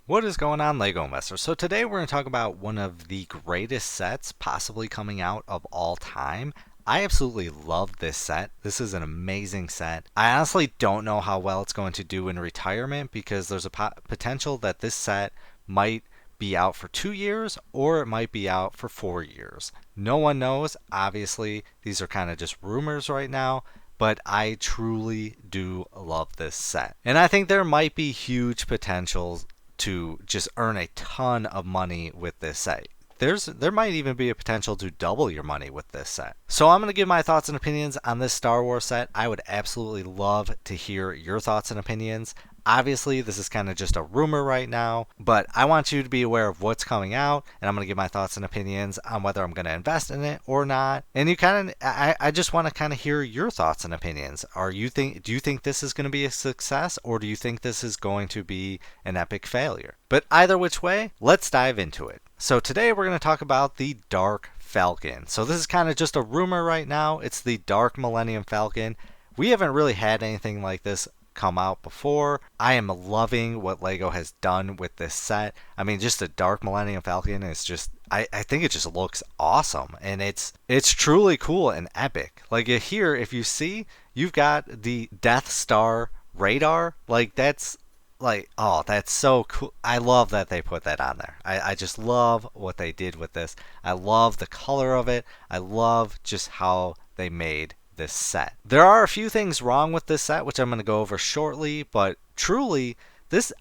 What is going on, LEGO investors? So today we're going to talk about one of the greatest sets possibly coming out of all time. I absolutely love this set. This is an amazing set. I honestly don't know how well it's going to do in retirement because there's a potential that this set might be out for 2 years or it might be out for 4 years. No one knows. Obviously, these are kind of just rumors right now. But I truly do love this set. And I think there might be huge potentials to just earn a ton of money with this set. There might even be a potential to double your money with this set. So I'm going to give my thoughts and opinions on this Star Wars set. I would absolutely love to hear your thoughts and opinions. Obviously, this is kind of just a rumor right now, but I want you to be aware of what's coming out, and I'm going to give my thoughts and opinions on whether I'm going to invest in it or not. And I just want to kind of hear your thoughts and opinions. Do you think this is going to be a success, or do you think this is going to be an epic failure? But either which way, let's dive into it. So today we're going to talk about the Dark Falcon. So this is kind of just a rumor right now. It's the Dark Millennium Falcon. We haven't really had anything like this come out before. I am loving what LEGO has done with this set. I mean, just the Dark Millennium Falcon is just, I think it just looks awesome, and it's truly cool and epic. Like here, if you see, you've got the Death Star radar. Like that's so cool. I love that they put that on there. I just love what they did with this. I love the color of it. I love just how they made this set. There are a few things wrong with this set, which I'm going to go over shortly, but truly,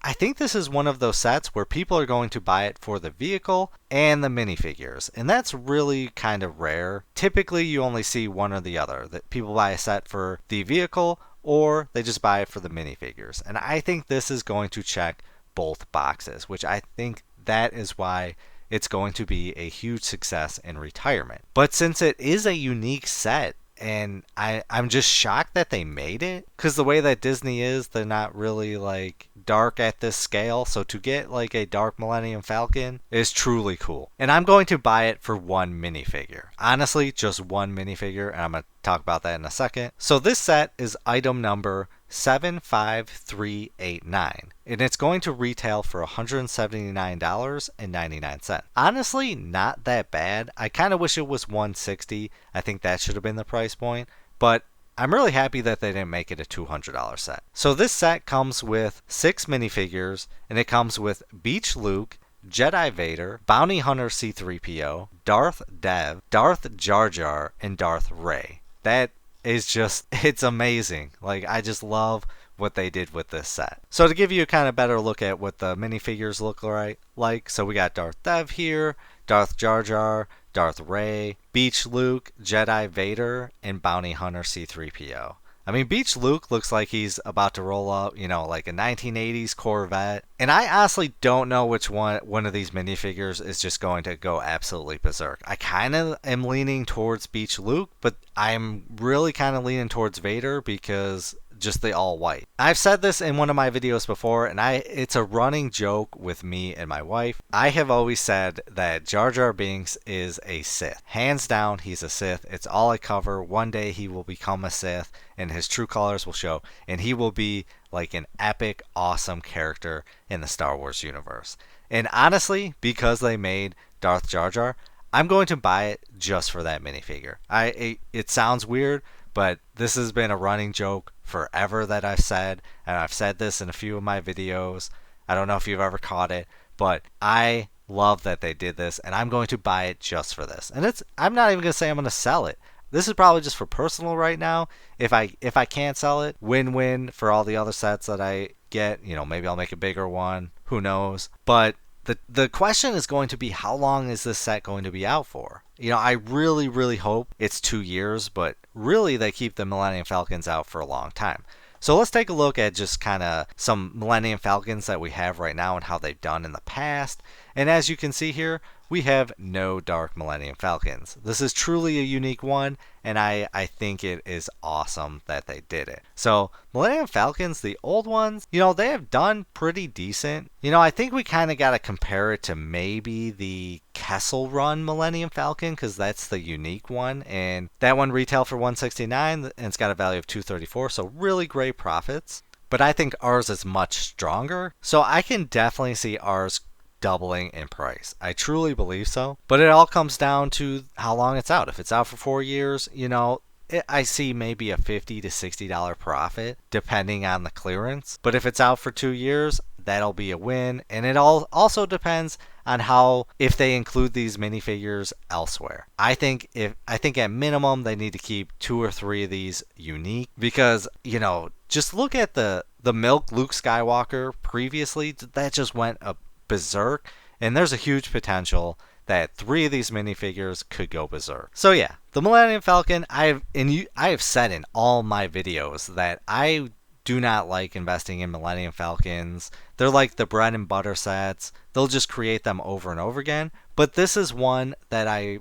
I think this is one of those sets where people are going to buy it for the vehicle and the minifigures, and that's really kind of rare. Typically, you only see one or the other. That people buy a set for the vehicle or they just buy it for the minifigures. And I think this is going to check both boxes, which I think that is why it's going to be a huge success in retirement. But since it is a unique set, and I'm just shocked that they made it, because the way that Disney is, they're not really like dark at this scale. So to get like a Dark Millennium Falcon is truly cool. And I'm going to buy it for one minifigure. Honestly, just one minifigure, and I'm going to talk about that in a second. So this set is item number 75389, and it's going to retail for $179.99. Honestly, not that bad. I kind of wish it was $160. I think that should have been the price point, but I'm really happy that they didn't make it a $200 set. So this set comes with 6 minifigures, and it comes with Beach Luke, Jedi Vader, Bounty Hunter C-3PO, Darth Dev, Darth Jar Jar, and Darth Rey. That is just, it's amazing. Like, I just love what they did with this set. So to give you a kind of better look at what the minifigures look like, so we got Darth Dev here, Darth Jar Jar, Darth Rey, Beach Luke, Jedi Vader, and Bounty Hunter C-3PO. I mean, Beach Luke looks like he's about to roll up, like a 1980s Corvette. And I honestly don't know which one of these minifigures is just going to go absolutely berserk. I kind of am leaning towards Beach Luke, but I'm really kind of leaning towards Vader because just the all white. I've said this in one of my videos before, and it's a running joke with me and my wife. I have always said that Jar Jar Binks is a Sith. Hands down, he's a Sith. It's all I cover. One day he will become a Sith, and his true colors will show, and he will be like an epic, awesome character in the Star Wars universe. And honestly, because they made Darth Jar Jar, I'm going to buy it just for that minifigure. It sounds weird, but this has been a running joke forever that I've said, and I've said this in a few of my videos. I don't know if you've ever caught it, but I love that they did this, and I'm going to buy it just for this. And I'm not even going to say I'm going to sell it. This is probably just for personal right now. If I can't sell it, win-win for all the other sets that I get. Maybe I'll make a bigger one. Who knows? But the question is going to be, how long is this set going to be out for? I really, really hope it's 2 years, but really they keep the Millennium Falcons out for a long time. So let's take a look at just kind of some Millennium Falcons that we have right now and how they've done in the past. And as you can see here, we have no Dark Millennium Falcons. This is truly a unique one, and I think it is awesome that they did it. So Millennium Falcons, the old ones, they have done pretty decent. I think we kind of got to compare it to maybe the Kessel Run Millennium Falcon, because that's the unique one, and that one retailed for $169, and it's got a value of $234, so really great profits. but I think ours is much stronger. So I can definitely see ours doubling in price. I truly believe so. But it all comes down to how long it's out. If it's out for 4 years, I see maybe a $50 to $60 profit depending on the clearance. But if it's out for 2 years, that'll be a win. And it all also depends on how if they include these minifigures elsewhere. I think at minimum they need to keep 2 or 3 of these unique because, just look at the Milk Luke Skywalker previously, that just went a berserk, and there's a huge potential that 3 of these minifigures could go berserk. So yeah, the Millennium Falcon, I have said in all my videos that I do not like investing in Millennium Falcons. They're like the bread and butter sets. They'll just create them over and over again. But this is one that I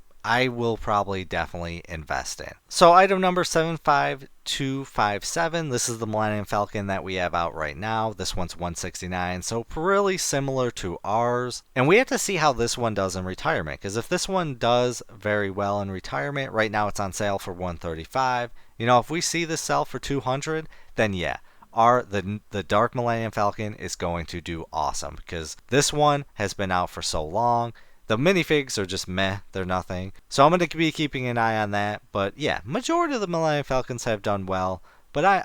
will probably definitely invest in. So item number 75257, this is the Millennium Falcon that we have out right now. This one's $169, so really similar to ours. And we have to see how this one does in retirement, because if this one does very well in retirement, right now it's on sale for $135. If we see this sell for $200, then yeah, the Dark Millennium Falcon is going to do awesome because this one has been out for so long. The minifigs are just meh, they're nothing. So I'm going to be keeping an eye on that. But yeah, majority of the Millennium Falcons have done well. But I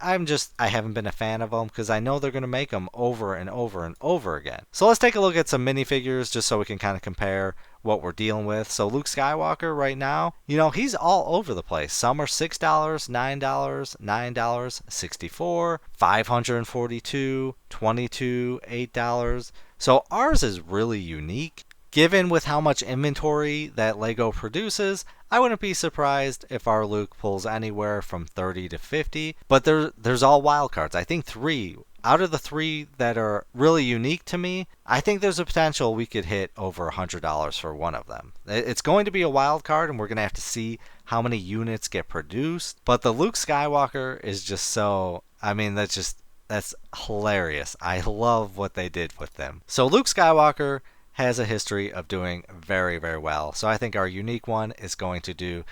haven't been a fan of them because I know they're going to make them over and over and over again. So let's take a look at some minifigures just so we can kind of compare what we're dealing with. So Luke Skywalker right now, he's all over the place. Some are $6, $9, $9, $64, $542, $22, $8. So ours is really unique. Given with how much inventory that LEGO produces, I wouldn't be surprised if our Luke pulls anywhere from 30 to 50, but there's all wild cards. I think 3 out of the 3 that are really unique to me, I think there's a potential we could hit over $100 for one of them. It's going to be a wild card, and we're going to have to see how many units get produced, but the Luke Skywalker is just so, that's hilarious. I love what they did with them. So Luke Skywalker has a history of doing very, very well. So I think our unique one is going to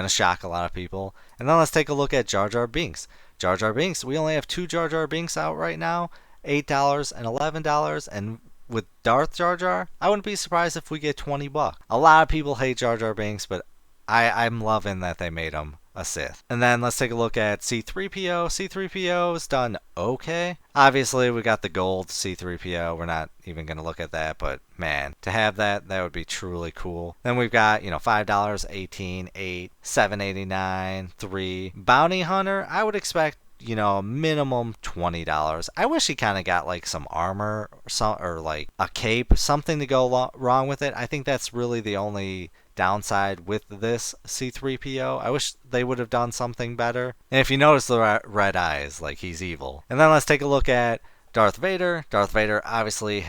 shock a lot of people. And then let's take a look at Jar Jar Binks. Jar Jar Binks, we only have 2 Jar Jar Binks out right now, $8 and $11. And with Darth Jar Jar, I wouldn't be surprised if we get $20. A lot of people hate Jar Jar Binks, but I'm loving that they made him a Sith. And then let's take a look at C-3PO. C-3PO is done okay. Obviously, we got the gold C-3PO. We're not even going to look at that, but man, to have that would be truly cool. Then we've got, $5, 18, 8, 7.89, 3. Bounty Hunter, I would expect minimum $20. I wish he kind of got like some armor or like a cape, something to go wrong with it. I think that's really the only downside with this C-3PO. I wish they would have done something better. And if you notice the red eyes, like he's evil. And then let's take a look at Darth Vader. Darth Vader obviously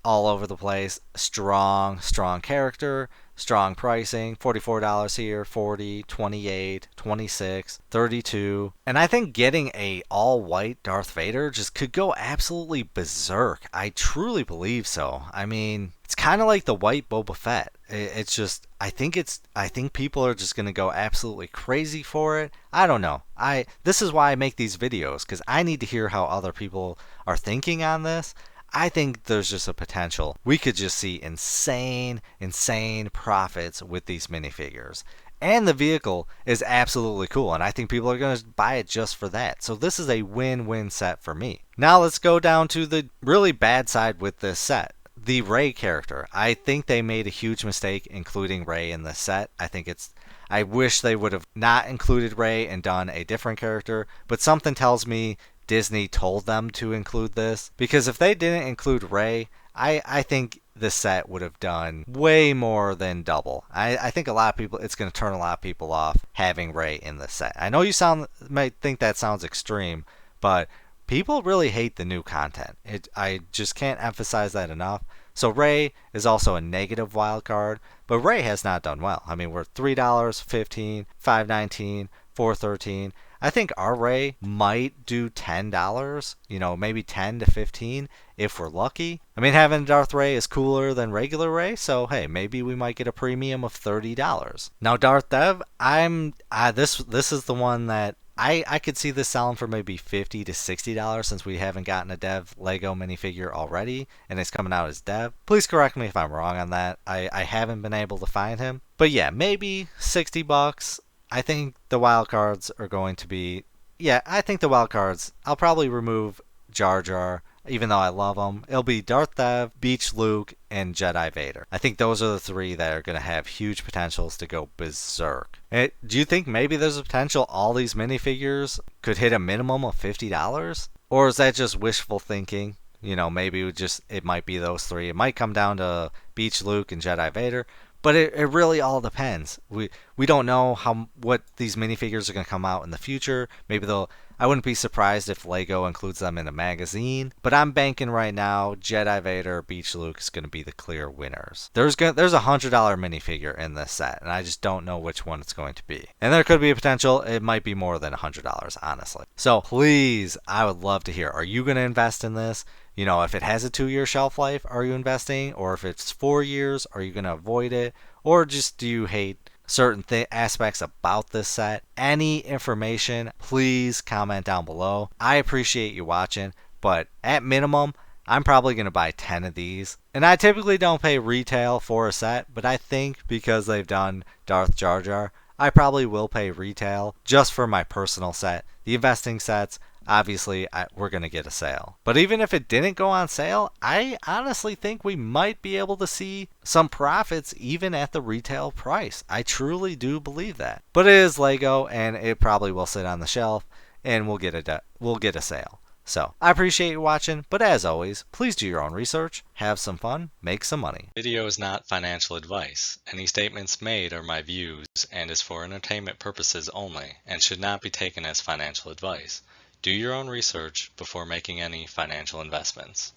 all over the place. Strong character. Strong pricing, $44 here, $40, $28, $26, $32. And I think getting a all-white Darth Vader just could go absolutely berserk. I truly believe so. It's kind of like the white Boba Fett. It's just, I think people are just going to go absolutely crazy for it. I don't know. This is why I make these videos, because I need to hear how other people are thinking on this. I think there's just a potential. We could just see insane profits with these minifigures. And the vehicle is absolutely cool, and I think people are going to buy it just for that. So this is a win-win set for me. Now let's go down to the really bad side with this set. The Rey character. I think they made a huge mistake including Rey in this set. I wish they would have not included Rey and done a different character, but something tells me Disney told them to include this, because if they didn't include Rey, I think this set would have done way more than double. I think it's going to turn a lot of people off having Rey in the set. I know you might think that sounds extreme, but people really hate the new content. I just can't emphasize that enough. So Rey is also a negative wild card, but Rey has not done well. We're $3, $15, $5.19, $4.13. I think our Rey might do $10, maybe 10 to 15 if we're lucky. Having Darth Rey is cooler than regular Rey, so hey, maybe we might get a premium of $30. Now Darth Dev, this is the one that I could see this selling for maybe $50 to $60 since we haven't gotten a dev Lego minifigure already and it's coming out as dev. Please correct me if I'm wrong on that. I haven't been able to find him. But yeah, maybe $60. I think the wild cards are going to be, yeah, I think the wild cards, I'll probably remove Jar Jar, even though I love them. It'll be Darth Dev, Beach Luke, and Jedi Vader. I think those are the three that are going to have huge potentials to go berserk. Do you think maybe there's a potential all these minifigures could hit a minimum of $50? Or is that just wishful thinking? You know, maybe it might be those three. It might come down to Beach Luke and Jedi Vader. But it really all depends. We don't know what these minifigures are going to come out in the future. Maybe I wouldn't be surprised if Lego includes them in a magazine. But I'm banking right now Jedi Vader, Beach Luke is going to be the clear winners. There's a $100 minifigure in this set, and I just don't know which one it's going to be. And there could be a potential it might be more than $100, honestly. So please, I would love to hear. Are you going to invest in this? You know, if it has a 2-year shelf life, are you investing? Or if it's 4 years, are you going to avoid it? Or just do you hate certain aspects about this set? Any information, please comment down below. I appreciate you watching, but at minimum, I'm probably going to buy 10 of these. And I typically don't pay retail for a set, but I think because they've done Darth Jar Jar, I probably will pay retail just for my personal set. The investing sets, obviously, we're going to get a sale. But even if it didn't go on sale, I honestly think we might be able to see some profits even at the retail price. I truly do believe that. But it is Lego, and it probably will sit on the shelf, and we'll get a sale. So, I appreciate you watching, but as always, please do your own research, have some fun, make some money. Video is not financial advice. Any statements made are my views and is for entertainment purposes only and should not be taken as financial advice. Do your own research before making any financial investments.